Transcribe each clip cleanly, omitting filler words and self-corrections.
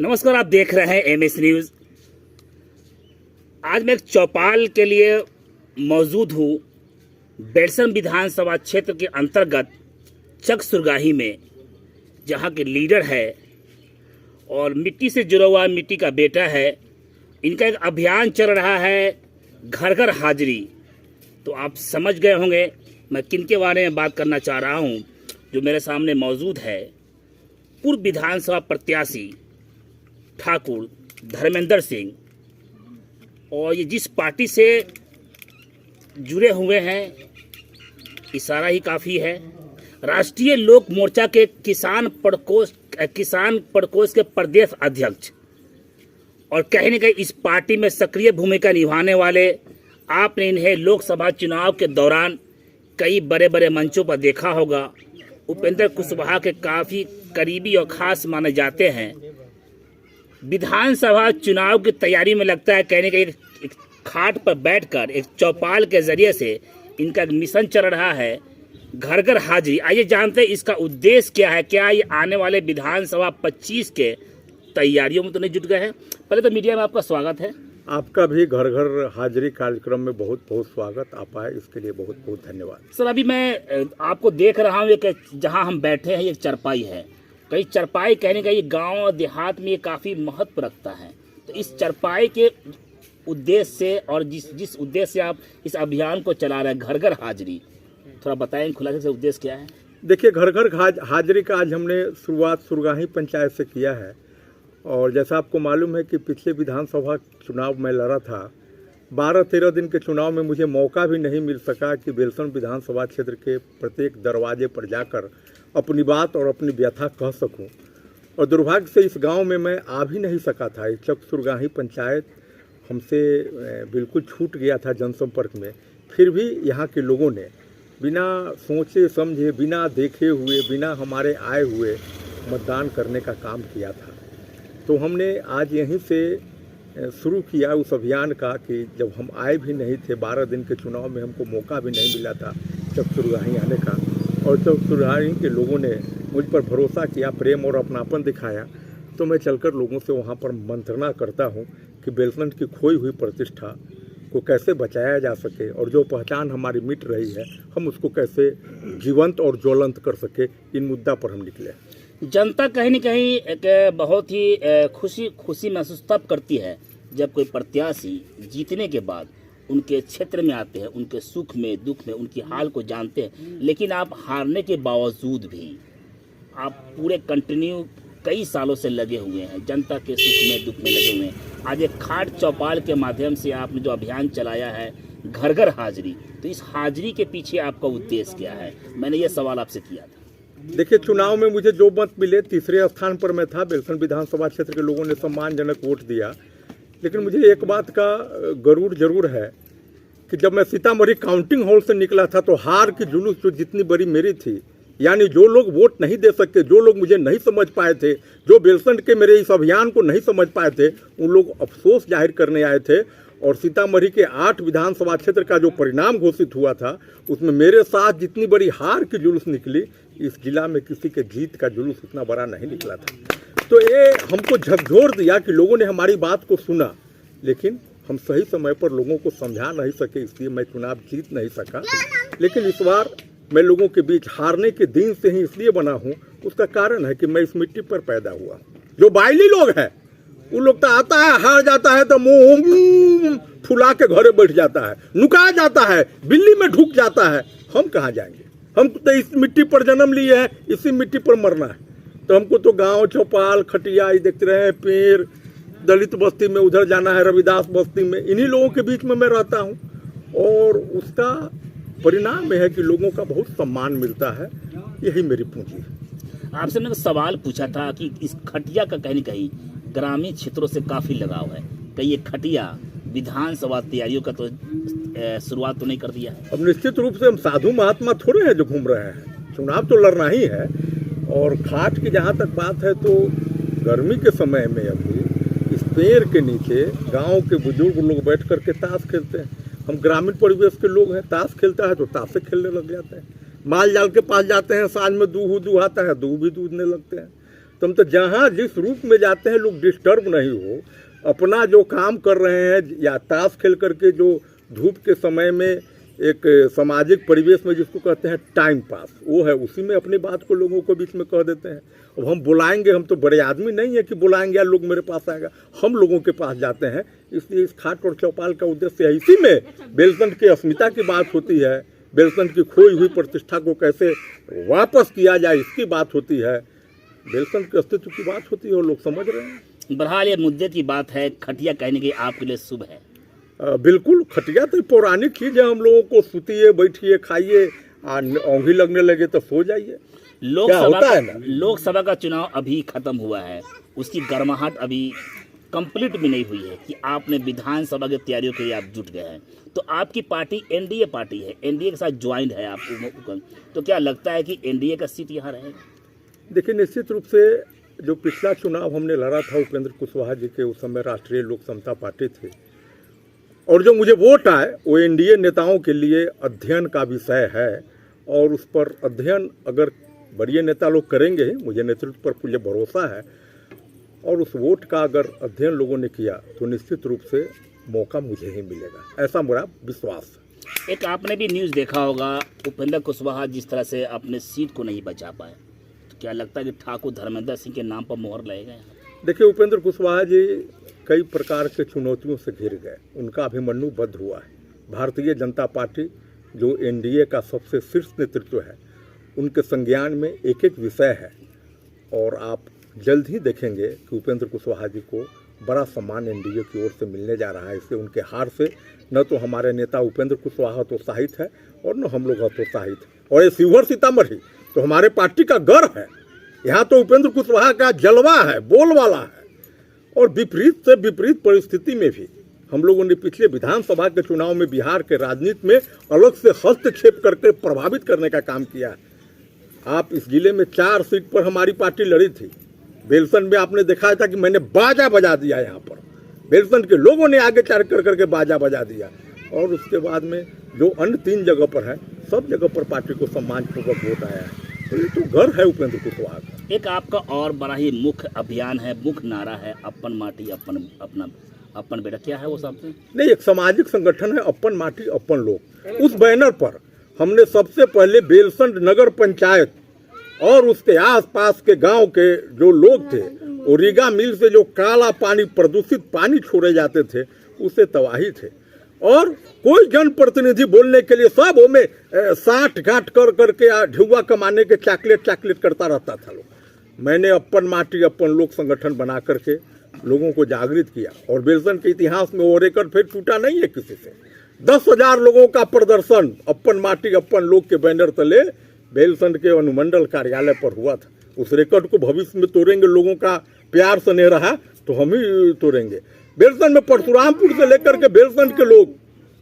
नमस्कार, आप देख रहे हैं एमएस न्यूज़। आज मैं एक चौपाल के लिए मौजूद हूँ बेलसम विधानसभा क्षेत्र के अंतर्गत चक सुरगाही में, जहाँ के लीडर है और मिट्टी से जुड़ा हुआ मिट्टी का बेटा है। इनका एक अभियान चल रहा है घर घर हाजिरी। तो आप समझ गए होंगे मैं किनके बारे में बात करना चाह रहा हूँ। जो मेरे सामने मौजूद है पूर्व विधानसभा प्रत्याशी ठाकुर धर्मेंद्र सिंह, और ये जिस पार्टी से जुड़े हुए हैं इशारा ही काफ़ी है। राष्ट्रीय लोक मोर्चा के किसान प्रकोष्ठ के प्रदेश अध्यक्ष, और कहीं न कहीं इस पार्टी में सक्रिय भूमिका निभाने वाले। आपने इन्हें लोकसभा चुनाव के दौरान कई बड़े बड़े मंचों पर देखा होगा। उपेंद्र कुशवाहा के काफ़ी करीबी और ख़ास माने जाते हैं। विधानसभा चुनाव की तैयारी में लगता है कहने का एक खाट पर बैठकर एक चौपाल के जरिए से इनका मिशन चल रहा है घर घर हाजिरी। आइए जानते हैं इसका उद्देश्य क्या है। क्या ये आने वाले विधानसभा 25 के तैयारियों में तो नहीं जुट गए हैं? पहले तो मीडिया में आपका स्वागत है। आपका भी घर घर हाजिरी कार्यक्रम में बहुत बहुत स्वागत। आप आए इसके लिए बहुत बहुत धन्यवाद। सर, अभी मैं आपको देख रहा हूँ एक जहाँ हम बैठे हैं एक चरपाई है। कई चरपाई कहने का ये गांव और देहात में ये काफ़ी महत्व रखता है। तो इस चरपाई के उद्देश्य से और जिस उद्देश्य से आप इस अभियान को चला रहे हैं घर घर हाजिरी, थोड़ा बताएं खुलासे से उद्देश्य क्या है? देखिए, घर घर हाजिरी का आज हमने शुरुआत सुरगाही पंचायत से किया है। और जैसा आपको मालूम है कि पिछले विधानसभा चुनाव में लड़ा था। 12-13 दिन के चुनाव में मुझे मौका भी नहीं मिल सका कि बेलसम विधानसभा क्षेत्र के प्रत्येक दरवाजे पर जाकर अपनी बात और अपनी व्यथा कह सकूं। और दुर्भाग्य से इस गांव में मैं आ भी नहीं सका था। इस चक सुरगाही पंचायत हमसे बिल्कुल छूट गया था जनसंपर्क में। फिर भी यहाँ के लोगों ने बिना सोचे समझे, बिना देखे हुए, बिना हमारे आए हुए मतदान करने का काम किया था। तो हमने आज यहीं से शुरू किया उस अभियान का कि जब हम आए भी नहीं थे 12 दिन के चुनाव में, हमको मौका भी नहीं मिला था चक सुरगाही आने का। और चक सुरगाही के लोगों ने मुझ पर भरोसा किया, प्रेम और अपनापन दिखाया। तो मैं चलकर लोगों से वहाँ पर मंत्रणा करता हूँ कि बेलसम की खोई हुई प्रतिष्ठा को कैसे बचाया जा सके और जो पहचान हमारी मिट रही है हम उसको कैसे जीवंत और ज्वलंत कर सके। इन मुद्दा पर हम निकले। जनता कहीं न कहीं एक बहुत ही खुशी महसूस तब करती है जब कोई प्रत्याशी जीतने के बाद उनके क्षेत्र में आते हैं, उनके सुख में दुख में उनकी हाल को जानते हैं। लेकिन आप हारने के बावजूद भी आप पूरे कंटिन्यू कई सालों से लगे हुए हैं, जनता के सुख में दुख में लगे हुए हैं। आज एक खाट चौपाल के माध्यम से आपने जो अभियान चलाया है घर घर हाजिरी, तो इस हाजिरी के पीछे आपका उद्देश्य क्या है? मैंने ये सवाल आपसे किया था। देखिए, चुनाव में मुझे जो मत मिले, तीसरे स्थान पर मैं था। बेलसम विधानसभा क्षेत्र के लोगों ने सम्मानजनक वोट दिया। लेकिन मुझे एक बात का गरूर जरूर है कि जब मैं सीतामढ़ी काउंटिंग हॉल से निकला था तो हार की जुलूस जो जितनी बड़ी मेरी थी, यानी जो लोग वोट नहीं दे सकते, जो लोग मुझे नहीं समझ पाए थे, जो बेलसम के मेरे इस अभियान को नहीं समझ पाए थे, उन लोग अफसोस जाहिर करने आए थे। और सीतामढ़ी के 8 विधानसभा क्षेत्र का जो परिणाम घोषित हुआ था उसमें मेरे साथ जितनी बड़ी हार की जुलूस निकली, इस जिला में किसी के जीत का जुलूस इतना बड़ा नहीं निकला था। तो ये हमको झकझोर दिया कि लोगों ने हमारी बात को सुना, लेकिन हम सही समय पर लोगों को समझा नहीं सके, इसलिए मैं चुनाव जीत नहीं सका। लेकिन इस बार मैं लोगों के बीच हारने के दिन से ही इसलिए बना हूँ, उसका कारण है कि मैं इस मिट्टी पर पैदा हुआ। जो बाइली लोग हैं उन लोग तो आता है, हार जाता है तो मुंह फुला के घरे बैठ जाता है, नुका जाता है, बिल्ली में ढुक जाता है। हम कहाँ जाएंगे? हम तो इस मिट्टी पर जन्म लिए हैं, इसी मिट्टी पर मरना है। तो हमको तो गांव चौपाल खटिया ही देखते रहे, पेड़, दलित बस्ती में उधर जाना है, रविदास बस्ती में, इन्हीं लोगों के बीच में मैं रहता हूँ। और उसका परिणाम यह है कि लोगों का बहुत सम्मान मिलता है। यही मेरी पूंजी है। आपसे मैंने सवाल पूछा था कि इस खटिया का कहीं न कहीं ग्रामीण क्षेत्रों से काफ़ी लगाव है। कहीं ये खटिया विधानसभा तैयारियों का तो शुरुआत तो नहीं कर दिया है? अब निश्चित रूप से हम साधु महात्मा थोड़े हैं जो घूम रहे हैं, चुनाव तो लड़ना ही है। और खाट की जहाँ तक बात है तो गर्मी के समय में अभी इस पेड़ के नीचे गांव के बुजुर्ग लोग बैठ करके ताश खेलते हैं। हम ग्रामीण परिवेश के लोग हैं, ताश खेलता है तो ताश से खेलने लग जाते हैं। माल जाल के पास जाते हैं, साँझ में दूह दुहाता है, दूह भी दूधने लगते हैं। तुम तो जहाँ जिस रूप में जाते हैं लोग डिस्टर्ब नहीं हो, अपना जो काम कर रहे हैं या ताश खेल करके जो धूप के समय में एक सामाजिक परिवेश में जिसको कहते हैं टाइम पास, वो है, उसी में अपनी बात को लोगों को बीच में कह देते हैं। अब हम बुलाएंगे, हम तो बड़े आदमी नहीं है कि बुलाएंगे या लोग मेरे पास आएगा, हम लोगों के पास जाते हैं। इसलिए इस खाट और चौपाल का उद्देश्य है, इसी में बेलसंड की अस्मिता की बात होती है, बेलसंड की खोई हुई प्रतिष्ठा को कैसे वापस किया जाए इसकी बात होती है, बेलसंड के अस्तित्व की बात होती है, और लोग समझ रहे हैं। बहरहाल ये मुद्दे की बात है, खटिया कहने की आपके लिए शुभ है। बिल्कुल, खटिया तो पौराणिक चीज है, हम लोगों को सुतिए, बैठिए, खाइए, औंधी लगने लगे तो सो जाइए। लोकसभा का चुनाव अभी खत्म हुआ है, उसकी गर्माहट अभी कंप्लीट भी नहीं हुई है कि आपने विधानसभा की तैयारियों के लिए आप जुट गए हैं। तो आपकी पार्टी एनडीए पार्टी है, एनडीए के साथ ज्वाइंट है आपको, तो क्या लगता है कि एनडीए का सीट यहाँ रहेगा? देखिए, निश्चित रूप से जो पिछला चुनाव हमने लड़ा था उपेंद्र कुशवाहा जी के, उस समय राष्ट्रीय लोक समता पार्टी थी, और जो मुझे वोट आए वो एनडीए नेताओं के लिए अध्ययन का विषय है, और उस पर अध्ययन अगर बड़े नेता लोग करेंगे, मुझे नेतृत्व पर मुझे भरोसा है, और उस वोट का अगर अध्ययन लोगों ने किया तो निश्चित रूप से मौका मुझे ही मिलेगा, ऐसा मेरा विश्वास है। एक आपने भी न्यूज़ देखा होगा, उपेंद्र कुशवाहा जिस तरह से अपने सीट को नहीं बचा पाए, तो क्या लगता है कि ठाकुर धर्मेंद्र सिंह के नाम पर मोहर लगेगा? देखिए, उपेंद्र कुशवाहा जी कई प्रकार के चुनौतियों से घिर गए, उनका अभिमन्यु बद्ध हुआ है। भारतीय जनता पार्टी जो एनडीए का सबसे शीर्ष नेतृत्व है, उनके संज्ञान में एक एक विषय है, और आप जल्द ही देखेंगे कि उपेंद्र कुशवाहा जी को बड़ा सम्मान एनडीए की ओर से मिलने जा रहा है। इससे उनके हार से न तो हमारे नेता उपेंद्र कुशवाहा हतोत्साहित है और न हम लोग हतोत्साहित है। और ये शिवहर सीतामढ़ी तो हमारे पार्टी का गर्व है, यहाँ तो उपेंद्र कुशवाहा का जलवा है, बोलवाला है। और विपरीत से विपरीत परिस्थिति में भी हम लोगों ने पिछले विधानसभा के चुनाव में बिहार के राजनीति में अलग से हस्तक्षेप करके प्रभावित करने का काम किया। आप इस जिले में 4 सीट पर हमारी पार्टी लड़ी थी। बेलसंड में आपने देखा था कि मैंने बाजा बजा दिया, यहाँ पर बेलसंड के लोगों ने आगे चार कर करके बाजा बजा दिया, और उसके बाद में जो अन्य 3 जगह पर है, सब जगह पर पार्टी को सम्मानपूर्वक वोट आया है। तो ये तो घर है उपेंद्र कुशवाहा का। एक आपका और बड़ा ही मुख्य अभियान है, मुख्य नारा है, अपन माटी अपन बेटा, क्या है वो साहब? नहीं, एक सामाजिक संगठन है अपन माटी अपन लोग। उस बैनर पर हमने सबसे पहले बेलसंड नगर पंचायत और उसके आसपास के गांव के जो लोग थे, ओरिगा मिल से जो काला पानी, प्रदूषित पानी छोड़े जाते थे, उससे तबाही थे, और कोई जनप्रतिनिधि बोलने के लिए सब में 60 गांठ कर करके ढुआ कमाने के चॉकलेट करता रहता था लोग। मैंने अपन माटी अपन लोग संगठन बना करके लोगों को जागृत किया, और बेलसंड के इतिहास में वो रिकॉर्ड फिर टूटा नहीं है किसी से। 10,000 लोगों का प्रदर्शन अपन माटी अपन लोग के बैनर तले बेलसंड के अनुमंडल कार्यालय पर हुआ था। उस रिकॉर्ड को भविष्य में तोड़ेंगे, लोगों का प्यार से नहीं रहा तो हम ही तोड़ेंगे। बेलसंड में परशुरामपुर से लेकर के बेलसंड के लोग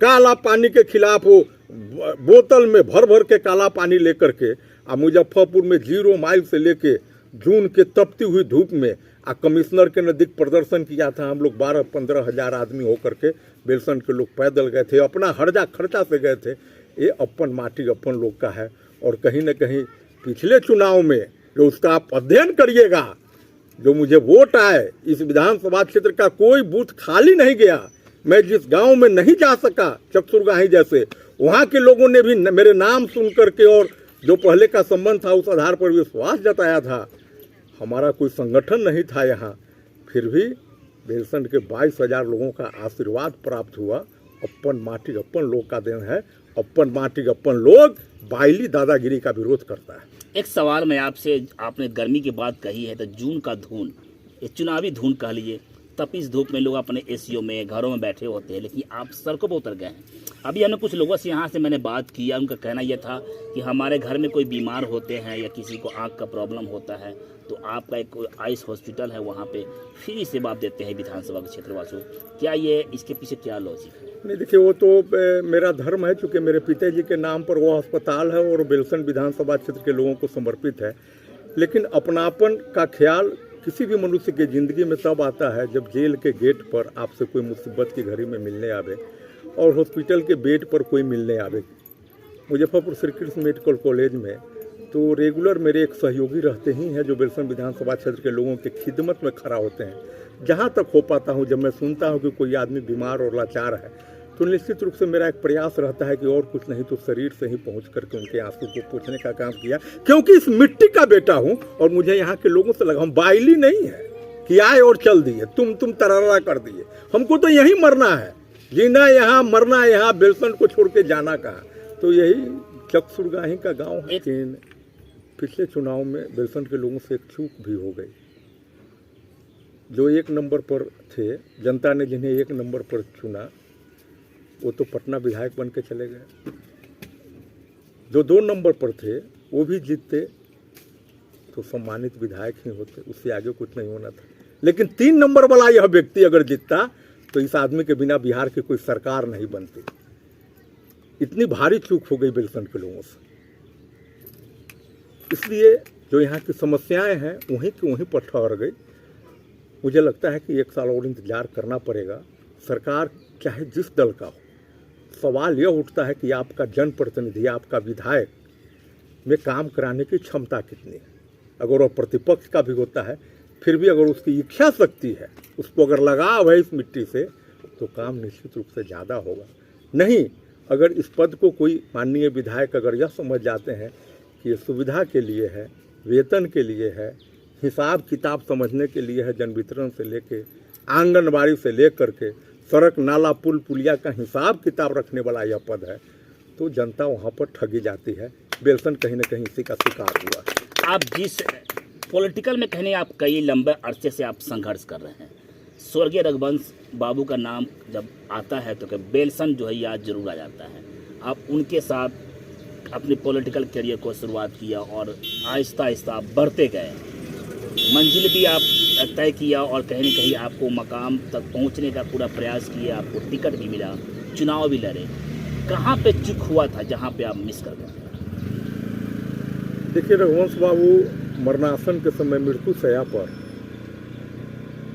काला पानी के खिलाफ वो बोतल में भर भर के काला पानी लेकर के, मुजफ्फरपुर में 0 माइल से लेके जून के तपती हुई धूप में कमिश्नर के नजदीक प्रदर्शन किया था। हम लोग 12-15 हजार आदमी होकर के बेलसंड के लोग पैदल गए थे, अपना हर्जा खर्चा से गए थे। ये अपन माटी अपन लोग का है। और कहीं न कहीं पिछले चुनाव में जो उसका आप अध्ययन करिएगा, जो मुझे वोट आए, इस विधानसभा क्षेत्र का कोई बूथ खाली नहीं गया। मैं जिस गांव में नहीं जा सका, चकसुरगाही जैसे, वहाँ के लोगों ने भी मेरे नाम सुन करके और जो पहले का संबंध था उस आधार पर विश्वास जताया था। हमारा कोई संगठन नहीं था यहाँ, फिर भी बेलसंड के 22,000 लोगों का आशीर्वाद प्राप्त हुआ। अपन माटी अपन लोग का देन है। अपन माटी अपन लोग बाइली दादागिरी का विरोध करता है। एक सवाल मैं आपसे, आपने गर्मी की बात कही है, तो जून का धून, ये चुनावी धून कह लीजिए, तपिश धूप में लोग अपने एसीओ में, घरों में बैठे होते हैं, लेकिन आप सड़कों पर उतर गए हैं। अभी हमने कुछ लोगों से यहाँ से मैंने बात किया, उनका कहना यह था कि हमारे घर में कोई बीमार होते हैं या किसी को आँख का प्रॉब्लम होता है, तो आपका एक आइस हॉस्पिटल है, वहाँ पे फ्री सेवा आप देते हैं विधानसभा के क्षेत्रवासियों। क्या ये, इसके पीछे क्या लॉजिक है? नहीं, देखिए, वो तो मेरा धर्म है, चूँकि मेरे पिताजी के नाम पर वो अस्पताल है और बेलसंड विधानसभा क्षेत्र के लोगों को समर्पित है। लेकिन अपनापन का ख्याल किसी भी मनुष्य की ज़िंदगी में तब आता है जब जेल के गेट पर आपसे कोई मुसीबत की घड़ी में मिलने आवे और हॉस्पिटल के बेड पर कोई मिलने आवे। मुजफ्फरपुर श्री कृष्ण मेडिकल कॉलेज में तो रेगुलर मेरे एक सहयोगी रहते ही हैं जो बेलसन विधानसभा क्षेत्र के लोगों की खिदमत में खड़ा होते हैं। जहाँ तक हो पाता हूँ, जब मैं सुनता हूँ कि कोई आदमी बीमार और लाचार है, तो निश्चित रूप से मेरा एक प्रयास रहता है कि और कुछ नहीं तो शरीर से ही पहुँच करके उनके आंसू को पोंछने का काम किया, क्योंकि इस मिट्टी का बेटा हूँ और मुझे यहाँ के लोगों से लगा, हम बाइली नहीं है कि आए और चल दिए, तुम तरर्रा कर दिए। हमको तो यहीं मरना है, जीना यहाँ, मरना यहाँ, बेलसन को छोड़ के जाना कहाँ। तो यही चकसुरगाही का गाँव है। लेकिन पिछले चुनाव में बेलसन के लोगों से एक चूक भी हो गई। जो 1 नंबर पर थे, जनता ने जिन्हें 1 नंबर पर चुना, वो तो पटना विधायक बन के चले गए। जो 2 नंबर पर थे वो भी जीतते तो सम्मानित विधायक ही होते, उससे आगे कुछ नहीं होना था। लेकिन 3 नंबर वाला यह व्यक्ति अगर जीतता तो इस आदमी के बिना बिहार की कोई सरकार नहीं बनती। इतनी भारी चूक हो गई बेलसन के लोगों से। इसलिए जो यहाँ की समस्याएं हैं वहीं की वहीं पर ठहर गई। मुझे लगता है कि 1 साल और इंतजार करना पड़ेगा। सरकार चाहे जिस दल का हो, सवाल यह उठता है कि आपका जनप्रतिनिधि, आपका विधायक में काम कराने की क्षमता कितनी है। अगर वह प्रतिपक्ष का भी होता है, फिर भी अगर उसकी इच्छा शक्ति है, उसको अगर लगाव है इस मिट्टी से, तो काम निश्चित रूप से ज़्यादा होगा। नहीं, अगर इस पद को कोई माननीय विधायक अगर यह समझ जाते हैं कि ये सुविधा के लिए है, वेतन के लिए है, हिसाब किताब समझने के लिए है, जन वितरण से लेके आंगनबाड़ी से लेकर के सड़क नाला पुल पुलिया का हिसाब किताब रखने वाला यह पद है, तो जनता वहाँ पर ठगी जाती है। बेलसन कहीं ना कहीं इसी का शिकार हुआ। आप जिस पॉलिटिकल में कहने आप कई लंबे अरसे से आप संघर्ष कर रहे हैं, स्वर्गीय रघुवंश बाबू का नाम जब आता है तो बेलसन जो है याद जरूर आ जाता है। आप उनके साथ अपने पॉलिटिकल करियर को शुरुआत किया और आहिस्ता आहिस्ता आप बढ़ते गए, मंजिल भी आप तय किया और कहीं ना कहीं आपको मकाम तक पहुंचने का पूरा प्रयास किया, आपको टिकट भी मिला, चुनाव भी लड़े। कहाँ पे चूक हुआ था जहाँ पे आप मिस कर गए? देखिए, रघुवंश बाबू मरणासन के समय मृत्युशैया पर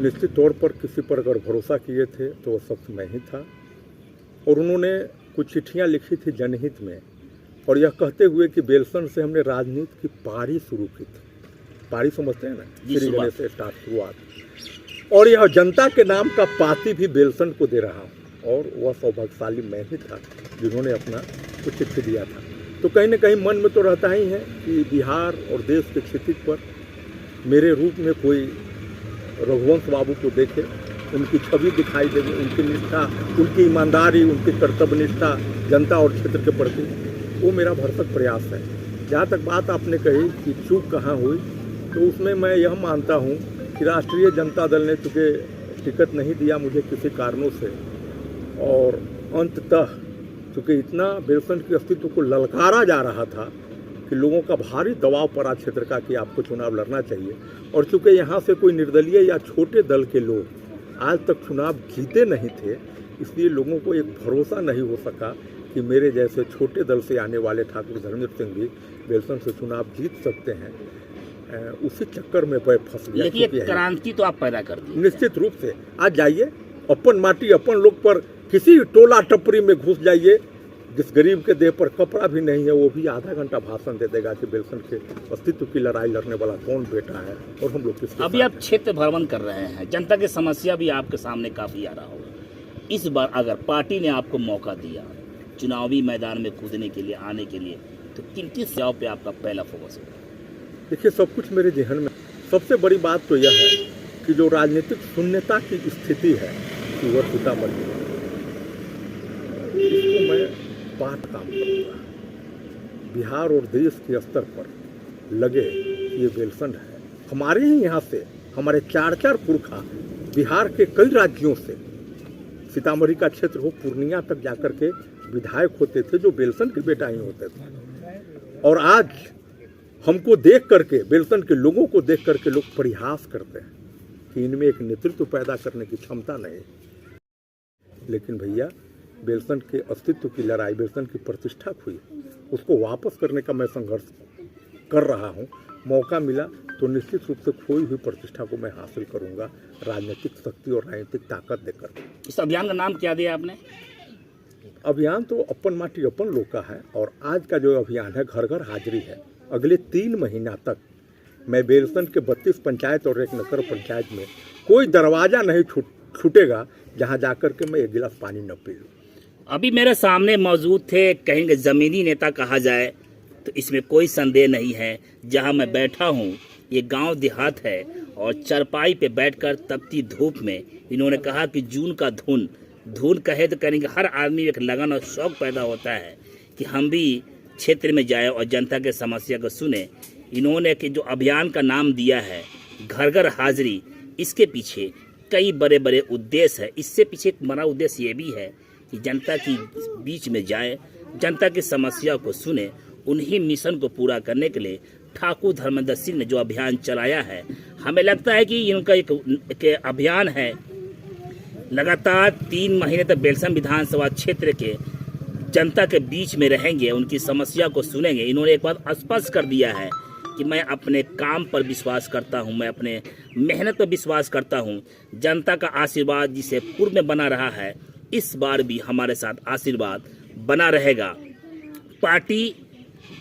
निश्चित तौर पर किसी पर अगर भरोसा किए थे तो वह शख्स मैं ही था। और उन्होंने कुछ चिट्ठियाँ लिखी थी जनहित में, और यह कहते हुए कि बेलसन से हमने राजनीति की पारी शुरू की थी। पारी समझते हैं ना, श्री गणेश से स्टार्ट शुरुआत। और यह जनता के नाम का पाती भी बेलसन को दे रहा हूँ, और वह सौभाग्यशाली मैं ही था जिन्होंने अपना कुछ चिट्ठी दिया था। तो कहीं ना कहीं मन में तो रहता ही है कि बिहार और देश के क्षितिज पर मेरे रूप में कोई रघुवंश बाबू को देखे, उनकी छवि दिखाई देगी, उनकी निष्ठा, उनकी ईमानदारी, उनकी कर्तव्यनिष्ठा जनता और क्षेत्र के प्रति, वो मेरा भरसक प्रयास है। जहाँ तक बात आपने कही कि चूक कहाँ हुई, तो उसमें मैं यह मानता हूँ कि राष्ट्रीय जनता दल ने चूँकि टिकट नहीं दिया मुझे किसी कारणों से, और अंततः चूँकि इतना बेलसन के अस्तित्व को ललकारा जा रहा था कि लोगों का भारी दबाव पड़ा क्षेत्र का कि आपको चुनाव लड़ना चाहिए, और चूँकि यहाँ से कोई निर्दलीय या छोटे दल के लोग आज तक चुनाव जीते नहीं थे, इसलिए लोगों को एक भरोसा नहीं हो सका कि मेरे जैसे छोटे दल से आने वाले ठाकुर धर्मेंद्र सिंह भी बेलसन से चुनाव जीत सकते हैं। उसी चक्कर में वह फंस गया। लेकिन एक क्रांति तो आप पैदा कर दी। निश्चित रूप से आज जाइए, अपन माटी अपन लोग पर किसी टोला टपरी में घुस जाइए, जिस गरीब के देह पर कपड़ा भी नहीं है वो भी आधा घंटा भाषण दे देगा कि बेलसन के अस्तित्व की लड़ाई लड़ने वाला कौन बेटा है और हम लोग किसके। अभी आप क्षेत्र भ्रमण कर रहे हैं, जनता की समस्या भी आपके सामने काफ़ी आ रहा होगा। इस बार अगर पार्टी ने आपको मौका दिया चुनावी मैदान में कूदने के लिए, आने के लिए, तो किन किस सवालों पे आपका पहला फोकस होगा? देखिए, सब कुछ मेरे जहन में। सबसे बड़ी बात तो यह है कि जो राजनीतिक शून्यता की स्थिति है कि वह सीतामढ़ी, इसको मैं बात काम करूँगा। बिहार और देश के स्तर पर लगे ये बेलसन है। हमारे ही यहाँ से हमारे 4 पुरखा बिहार के कई राज्यों से, सीतामढ़ी का क्षेत्र हो, पूर्णिया तक जाकर के विधायक होते थे जो बेलसन के बेटा ही होते थे। और आज हमको देख करके, बेलसन के लोगों को देख करके लोग परिहास करते हैं कि इनमें एक नेतृत्व पैदा करने की क्षमता नहीं। लेकिन भैया, बेलसन के अस्तित्व की लड़ाई, बेलसन की प्रतिष्ठा हुई, उसको वापस करने का मैं संघर्ष कर रहा हूँ। मौका मिला तो निश्चित रूप से खोई हुई प्रतिष्ठा को मैं हासिल करूँगा, राजनीतिक शक्ति और राजनीतिक ताकत देकर। इस अभियान का नाम क्या दिया आपने? अभियान तो अपन माटी अपन लोग का है, और आज का जो अभियान है घर घर हाजिरी है। अगले 3 महीना तक मैं बेलसन के 32 पंचायत और एक नगर पंचायत में कोई दरवाज़ा नहीं छूटेगा जहां जाकर के मैं एक गिलास पानी न पी लूँ। अभी मेरे सामने मौजूद थे, कहेंगे ज़मीनी नेता कहा जाए तो इसमें कोई संदेह नहीं है। जहां मैं बैठा हूं ये गांव देहात है और चरपाई पे बैठकर तपती धूप में इन्होंने कहा कि जून का धुन कहे तो कहेंगे हर आदमी एक लगन और शौक पैदा होता है कि हम भी क्षेत्र में जाए और जनता के समस्या को सुने। इन्होंने कि जो अभियान का नाम दिया है घर घर हाजिरी, इसके पीछे कई बड़े बड़े उद्देश्य है। इससे पीछे एक बड़ा उद्देश्य ये भी है कि जनता की बीच में जाए, जनता की समस्या को सुने। उन्हीं मिशन को पूरा करने के लिए ठाकुर धर्मेंद्र सिंह ने जो अभियान चलाया है, हमें लगता है कि इनका एक अभियान है। लगातार 3 महीने तक बेलसन विधानसभा क्षेत्र के जनता के बीच में रहेंगे, उनकी समस्या को सुनेंगे। इन्होंने एक बात स्पष्ट कर दिया है कि मैं अपने काम पर विश्वास करता हूं, मैं अपने मेहनत पर विश्वास करता हूं। जनता का आशीर्वाद जिसे पूर्व में बना रहा है, इस बार भी हमारे साथ आशीर्वाद बना रहेगा। पार्टी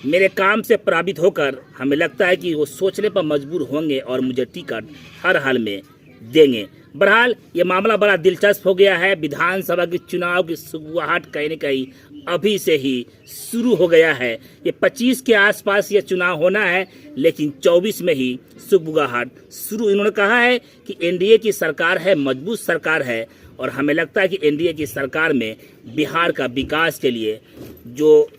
मेरे काम से प्रभावित होकर हमें लगता है कि वो सोचने पर मजबूर होंगे और मुझे टिकट हर हाल में देंगे। बहरहाल ये मामला बड़ा दिलचस्प हो गया है। विधानसभा के चुनाव की सुगबुगाहट कहीं न कहीं अभी से ही शुरू हो गया है। ये 25 के आसपास ये चुनाव होना है, लेकिन 24 में ही सुगबुगाहट शुरू। इन्होंने कहा है कि एनडीए की सरकार है, मजबूत सरकार है और हमें लगता है कि एनडीए की सरकार में बिहार का विकास के लिए जो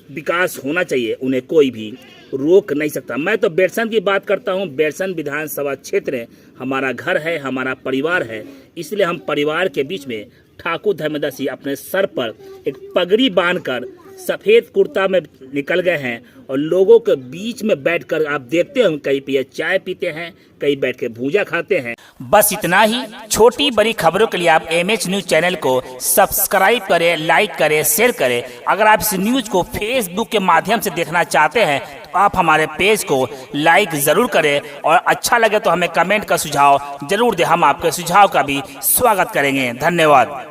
विकास होना चाहिए उन्हें कोई भी रोक नहीं सकता। मैं तो बेलसन की बात करता हूं। बेलसन विधानसभा क्षेत्र हमारा घर है, हमारा परिवार है, इसलिए हम परिवार के बीच में ठाकुर धर्मेंद्र सिंह अपने सर पर एक पगड़ी बांधकर सफ़ेद कुर्ता में निकल गए हैं और लोगों के बीच में बैठकर आप देखते हैं कहीं पे चाय पीते हैं, कहीं बैठ के भूजा खाते हैं। बस इतना ही। छोटी बड़ी खबरों के लिए आप MH न्यूज़ चैनल को सब्सक्राइब करें, लाइक करें, शेयर करें। अगर आप इस न्यूज़ को फेसबुक के माध्यम से देखना चाहते हैं तो आप हमारे पेज को लाइक ज़रूर करें और अच्छा लगे तो हमें कमेंट का सुझाव जरूर दें। हम आपके सुझाव का भी स्वागत करेंगे। धन्यवाद।